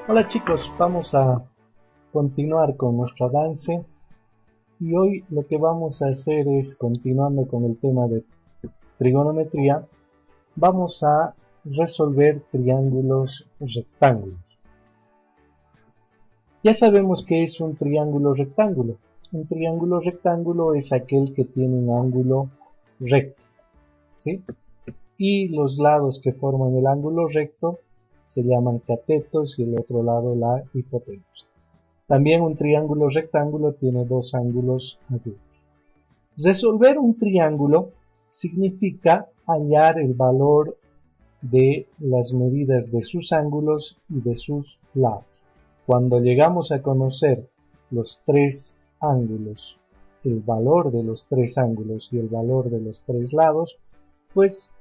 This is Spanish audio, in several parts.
Hola chicos, vamos a continuar con nuestro avance y hoy lo que vamos a hacer es, continuando con el tema de trigonometría, vamos a resolver triángulos rectángulos. Ya sabemos qué es un triángulo rectángulo. Un triángulo rectángulo es aquel que tiene un ángulo recto, ¿sí? Y los lados que forman el ángulo recto se llaman catetos y el otro lado la hipotenusa. También un triángulo rectángulo tiene dos ángulos agudos. Resolver un triángulo significa hallar el valor de las medidas de sus ángulos y de sus lados. Cuando llegamos a conocer los tres ángulos, el valor de los tres ángulos y el valor de los tres lados, pues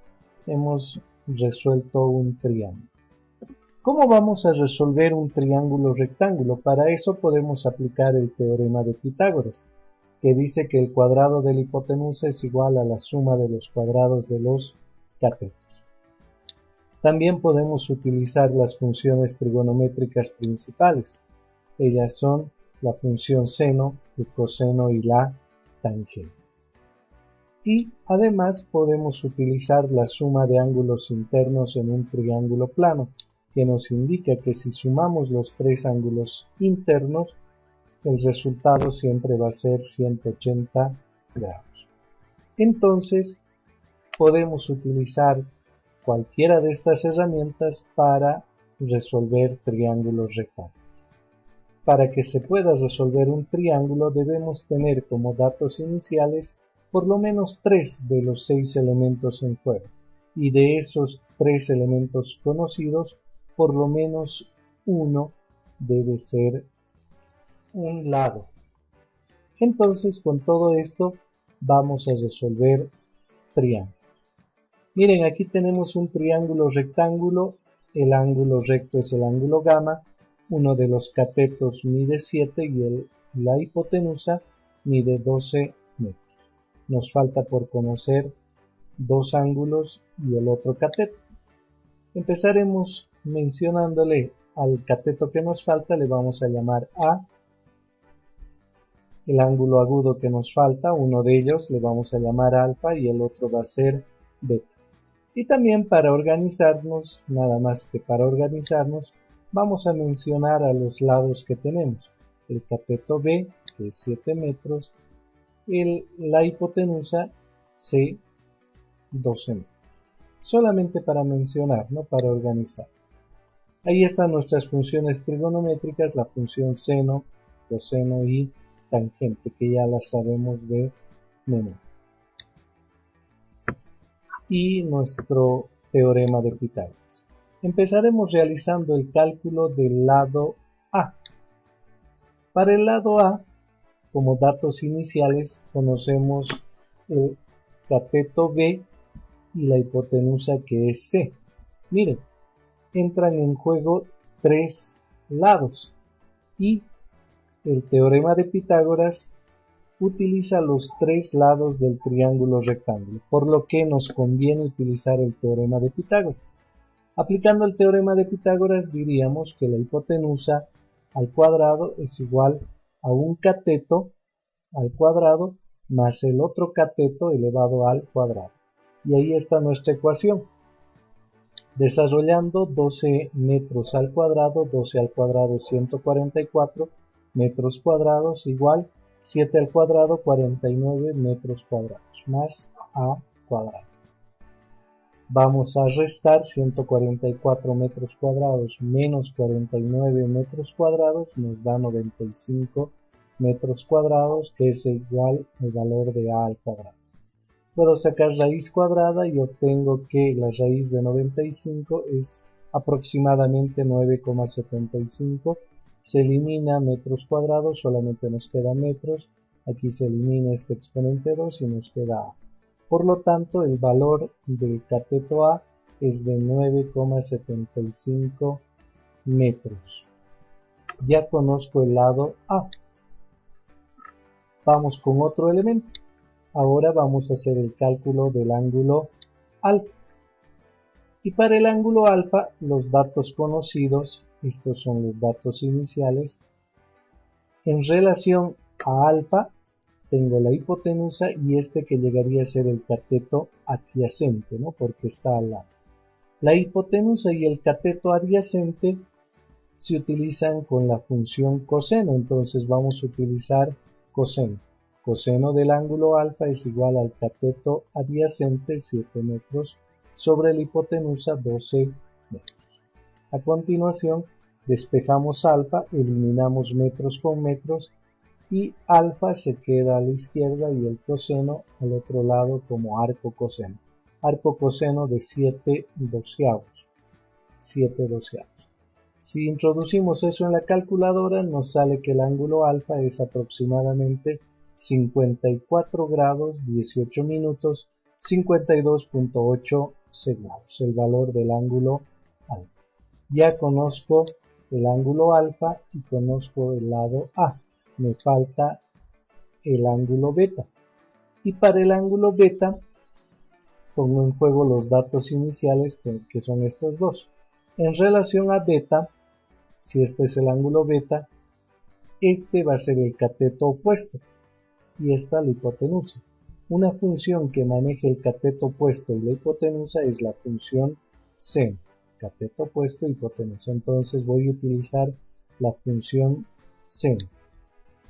hemos resuelto un triángulo. ¿Cómo vamos a resolver un triángulo rectángulo? Para eso podemos aplicar el teorema de Pitágoras, que dice que el cuadrado de la hipotenusa es igual a la suma de los cuadrados de los catetos. También podemos utilizar las funciones trigonométricas principales. Ellas son la función seno, el coseno y la tangente. Y además podemos utilizar la suma de ángulos internos en un triángulo plano, que nos indica que si sumamos los tres ángulos internos, el resultado siempre va a ser 180 grados. Entonces, podemos utilizar cualquiera de estas herramientas para resolver triángulos rectángulos. Para que se pueda resolver un triángulo debemos tener como datos iniciales por lo menos 3 de los 6 elementos en juego, y de esos 3 elementos conocidos, por lo menos uno debe ser un lado. Entonces, con todo esto vamos a resolver triángulos. Miren, aquí tenemos un triángulo rectángulo, el ángulo recto es el ángulo gamma, uno de los catetos mide 7 y la hipotenusa mide 12 metros. Nos falta por conocer dos ángulos y el otro cateto. Empezaremos mencionándole al cateto que nos falta, le vamos a llamar A. El ángulo agudo que nos falta, uno de ellos le vamos a llamar alfa y el otro va a ser beta. Y también para organizarnos, nada más que para organizarnos, vamos a mencionar a los lados que tenemos. El cateto B, que es 7 metros, la hipotenusa C, 12 metros. Solamente para mencionar, no para organizar. Ahí están nuestras funciones trigonométricas, la función seno, coseno y tangente, que ya las sabemos de memoria. Y nuestro teorema de Pitágoras. Empezaremos realizando el cálculo del lado A. Para el lado A, como datos iniciales, conocemos el cateto B y la hipotenusa que es C. Miren, entran en juego tres lados y el teorema de Pitágoras utiliza los tres lados del triángulo rectángulo, por lo que nos conviene utilizar el teorema de Pitágoras. Aplicando el teorema de Pitágoras diríamos que la hipotenusa al cuadrado es igual a un cateto al cuadrado más el otro cateto elevado al cuadrado. Y ahí está nuestra ecuación. Desarrollando 12 metros al cuadrado, 12 al cuadrado es 144 metros cuadrados igual 7 al cuadrado, 49 metros cuadrados, más a cuadrado. Vamos a restar 144 metros cuadrados menos 49 metros cuadrados, nos da 95 metros cuadrados, que es igual al valor de a al cuadrado. Puedo sacar raíz cuadrada y obtengo que la raíz de 95 es aproximadamente 9,75. Se elimina metros cuadrados, solamente nos queda metros. Aquí se elimina este exponente 2 y nos queda A. Por lo tanto, el valor del cateto A es de 9,75 metros. Ya conozco el lado A. Vamos con otro elemento. Ahora vamos a hacer el cálculo del ángulo alfa. Y para el ángulo alfa, los datos conocidos estos son los datos iniciales. En relación a alfa, tengo la hipotenusa y este que llegaría a ser el cateto adyacente, ¿no? Porque está al lado. La hipotenusa y el cateto adyacente se utilizan con la función coseno, entonces vamos a utilizar coseno. Coseno del ángulo alfa es igual al cateto adyacente 7 metros sobre la hipotenusa 12 metros. A continuación despejamos alfa, eliminamos metros con metros y alfa se queda a la izquierda y el coseno al otro lado como arco coseno. Arco coseno de 7 doceavos. 7 doceavos. Si introducimos eso en la calculadora, nos sale que el ángulo alfa es aproximadamente 54 grados 18 minutos 52.8 segundos, el valor del ángulo alfa. Ya conozco el ángulo alfa y conozco el lado A. Me falta el ángulo beta. Y para el ángulo beta pongo en juego los datos iniciales que son estos dos. En relación a beta, si este es el ángulo beta, este va a ser el cateto opuesto y esta la hipotenusa. Una función que maneje el cateto opuesto y la hipotenusa es la función seno. Cateto opuesto y hipotenusa. Entonces voy a utilizar la función seno.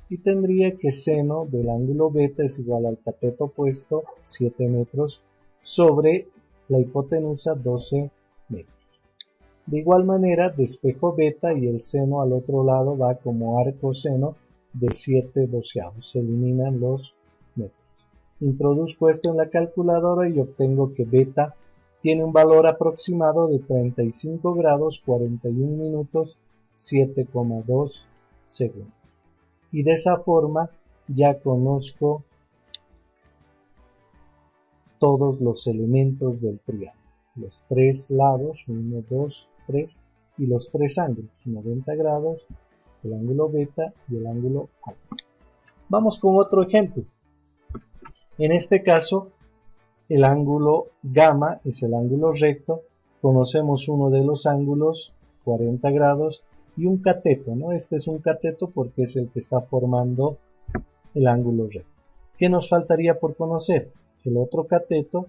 Y tendría que seno del ángulo beta es igual al cateto opuesto 7 metros sobre la hipotenusa 12 metros. De igual manera despejo beta y el seno al otro lado va como arco seno de 7 doceavos. Se eliminan los metros. Introduzco esto en la calculadora y obtengo que beta tiene un valor aproximado de 35 grados 41 minutos 7,2 segundos. Y de esa forma ya conozco todos los elementos del triángulo. Los tres lados, 1, 2, 3, y los tres ángulos, 90 grados, el ángulo beta y el ángulo alfa. Vamos con otro ejemplo. En este caso, el ángulo gamma es el ángulo recto. Conocemos uno de los ángulos, 40 grados, y un cateto, ¿no? Este es un cateto porque es el que está formando el ángulo recto. ¿Qué nos faltaría por conocer? El otro cateto,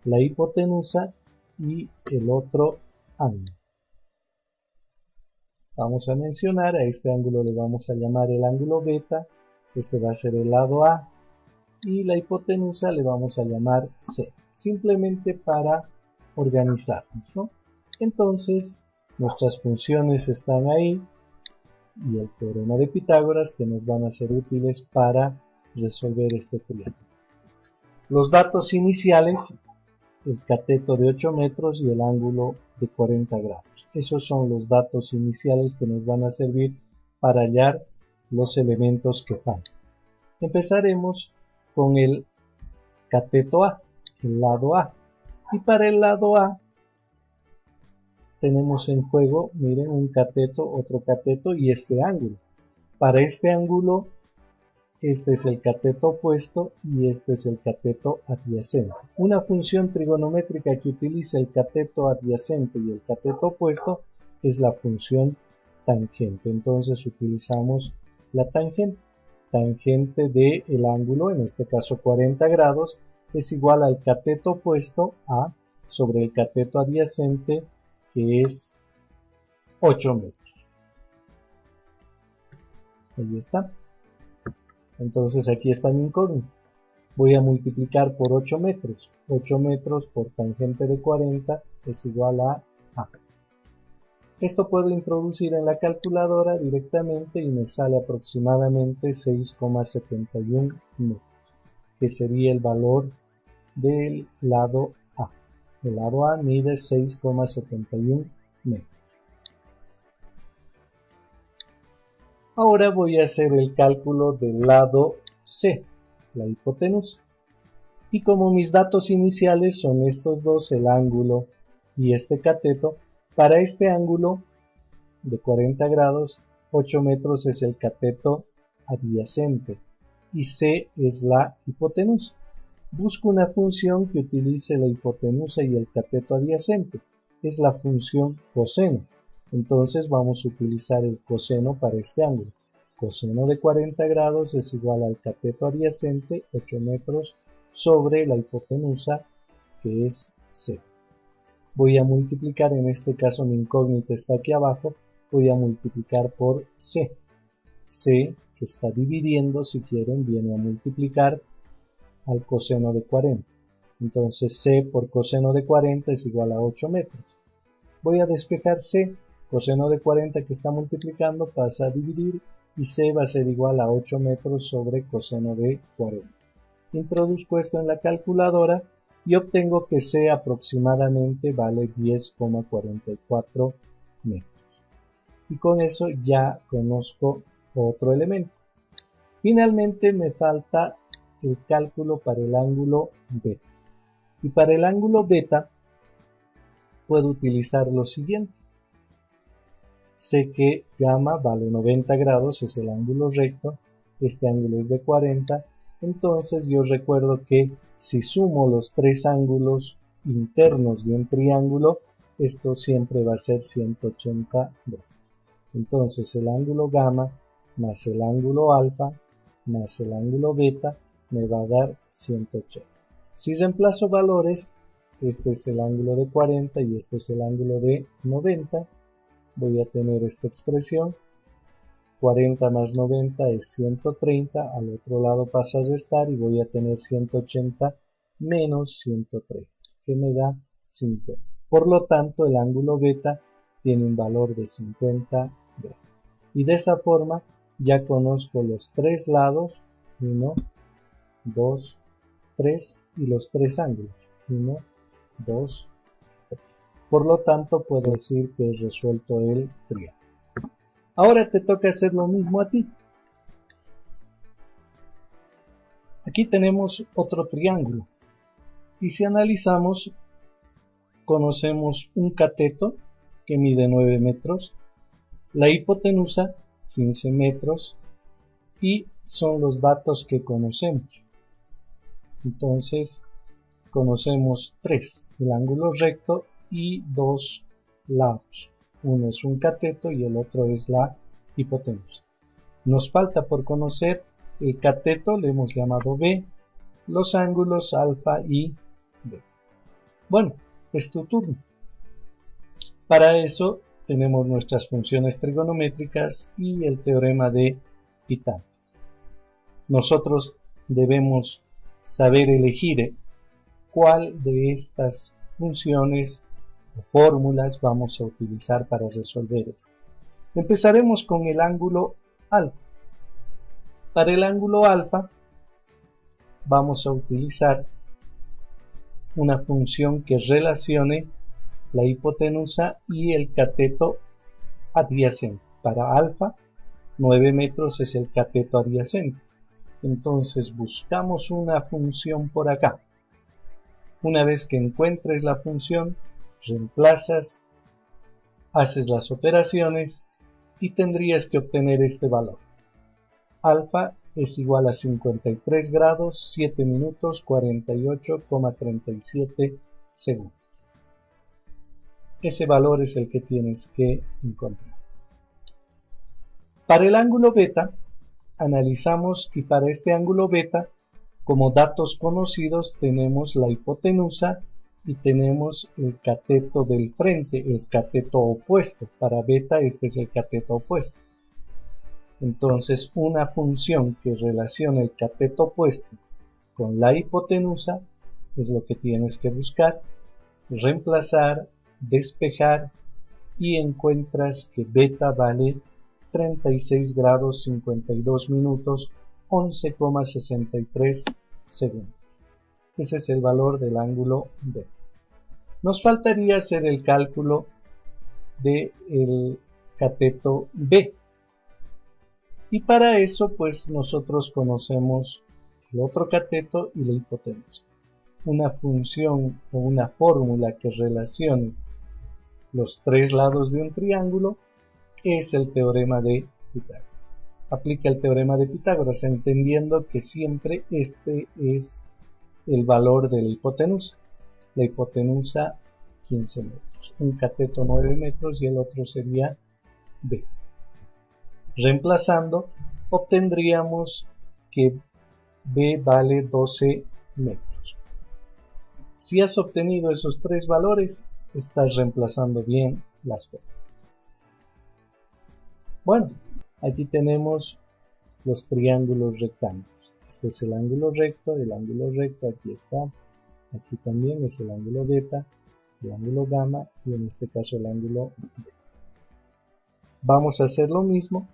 la hipotenusa y el otro ángulo. Vamos a mencionar, a este ángulo le vamos a llamar el ángulo beta, este va a ser el lado A, y la hipotenusa le vamos a llamar C, simplemente para organizarnos, ¿no? Entonces, nuestras funciones están ahí, y el teorema de Pitágoras que nos van a ser útiles para resolver este triángulo. Los datos iniciales, el cateto de 8 metros y el ángulo de 40 grados. Esos son los datos iniciales que nos van a servir para hallar los elementos que faltan. Empezaremos con el cateto A, el lado A. Y para el lado A tenemos en juego, miren, un cateto, otro cateto y este ángulo. Para este ángulo, este es el cateto opuesto y este es el cateto adyacente. Una función trigonométrica que utiliza el cateto adyacente y el cateto opuesto es la función tangente. Entonces utilizamos la tangente. Tangente del ángulo, en este caso 40 grados, es igual al cateto opuesto A sobre el cateto adyacente, que es 8 metros. Ahí está. Entonces aquí está mi incógnito. Voy a multiplicar por 8 metros. 8 metros por tangente de 40 es igual a A. Esto puedo introducir en la calculadora directamente y me sale aproximadamente 6,71 metros, que sería el valor del lado A. El lado A mide 6,71 metros. Ahora voy a hacer el cálculo del lado C, la hipotenusa. Y como mis datos iniciales son estos dos, el ángulo y este cateto, para este ángulo de 40 grados, 8 metros es el cateto adyacente y C es la hipotenusa. Busco una función que utilice la hipotenusa y el cateto adyacente. Es la función coseno. Entonces vamos a utilizar el coseno para este ángulo. Coseno de 40 grados es igual al cateto adyacente, 8 metros, sobre la hipotenusa, que es C. Voy a multiplicar, en este caso mi incógnita está aquí abajo, voy a multiplicar por C. C, que está dividiendo, si quieren, viene a multiplicar al coseno de 40. Entonces C por coseno de 40 es igual a 8 metros. Voy a despejar C, coseno de 40 que está multiplicando pasa a dividir y C va a ser igual a 8 metros sobre coseno de 40. Introduzco esto en la calculadora y obtengo que C aproximadamente vale 10,44 metros. Y con eso ya conozco otro elemento. Finalmente me falta el cálculo para el ángulo beta. Y para el ángulo beta puedo utilizar lo siguiente. Sé que gamma vale 90 grados, es el ángulo recto, este ángulo es de 40, entonces yo recuerdo que si sumo los tres ángulos internos de un triángulo, esto siempre va a ser 180 grados. Entonces el ángulo gamma más el ángulo alfa más el ángulo beta me va a dar 180. Si reemplazo valores, este es el ángulo de 40 y este es el ángulo de 90, voy a tener esta expresión, 40 más 90 es 130, al otro lado pasa a restar y voy a tener 180 menos 130, que me da 50. Por lo tanto, el ángulo beta tiene un valor de 50 grados. Y de esa forma ya conozco los tres lados, 1, 2, 3, y los tres ángulos, 1, 2, 3. Por lo tanto, puedo decir que he resuelto el triángulo. Ahora te toca hacer lo mismo a ti. Aquí tenemos otro triángulo. Y si analizamos, conocemos un cateto que mide 9 metros, la hipotenusa 15 metros y son los datos que conocemos. Entonces, conocemos tres, el ángulo recto y dos lados. Uno es un cateto y el otro es la hipotenusa. Nos falta por conocer el cateto, le hemos llamado B, los ángulos alfa y beta. Bueno, es tu turno. Para eso tenemos nuestras funciones trigonométricas y el teorema de Pitágoras. Nosotros debemos saber elegir cuál de estas funciones o fórmulas vamos a utilizar para resolver esto. Empezaremos con el ángulo alfa. Para el ángulo alfa vamos a utilizar una función que relacione la hipotenusa y el cateto adyacente. Para alfa, 9 metros es el cateto adyacente. Entonces buscamos una función por acá. Una vez que encuentres la función, reemplazas, haces las operaciones y tendrías que obtener este valor. Alfa es igual a 53 grados, 7 minutos, 48,37 segundos. Ese valor es el que tienes que encontrar. Para el ángulo beta, analizamos y para este ángulo beta, como datos conocidos, tenemos la hipotenusa y tenemos el cateto del frente, el cateto opuesto. Para beta este es el cateto opuesto. Entonces una función que relaciona el cateto opuesto con la hipotenusa es lo que tienes que buscar, reemplazar, despejar y encuentras que beta vale 36 grados 52 minutos 11,63 segundos. Ese es el valor del ángulo beta. Nos faltaría hacer el cálculo del cateto B. Y para eso pues nosotros conocemos el otro cateto y la hipotenusa. Una función o una fórmula que relacione los tres lados de un triángulo es el teorema de Pitágoras. Aplica el teorema de Pitágoras entendiendo que siempre este es el valor de la hipotenusa. La hipotenusa 15 metros. un cateto 9 metros y el otro sería B. Reemplazando, obtendríamos que B vale 12 metros. Si has obtenido esos tres valores, estás reemplazando bien las fórmulas. Bueno, aquí tenemos los triángulos rectángulos. Este es el ángulo recto aquí está, aquí también es el ángulo beta, el ángulo gamma y en este caso el ángulo beta. Vamos a hacer lo mismo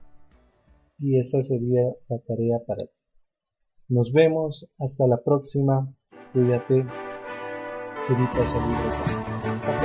y esa sería la tarea para ti. Nos vemos hasta la próxima. Cuídate. Evita salir de casa. Hasta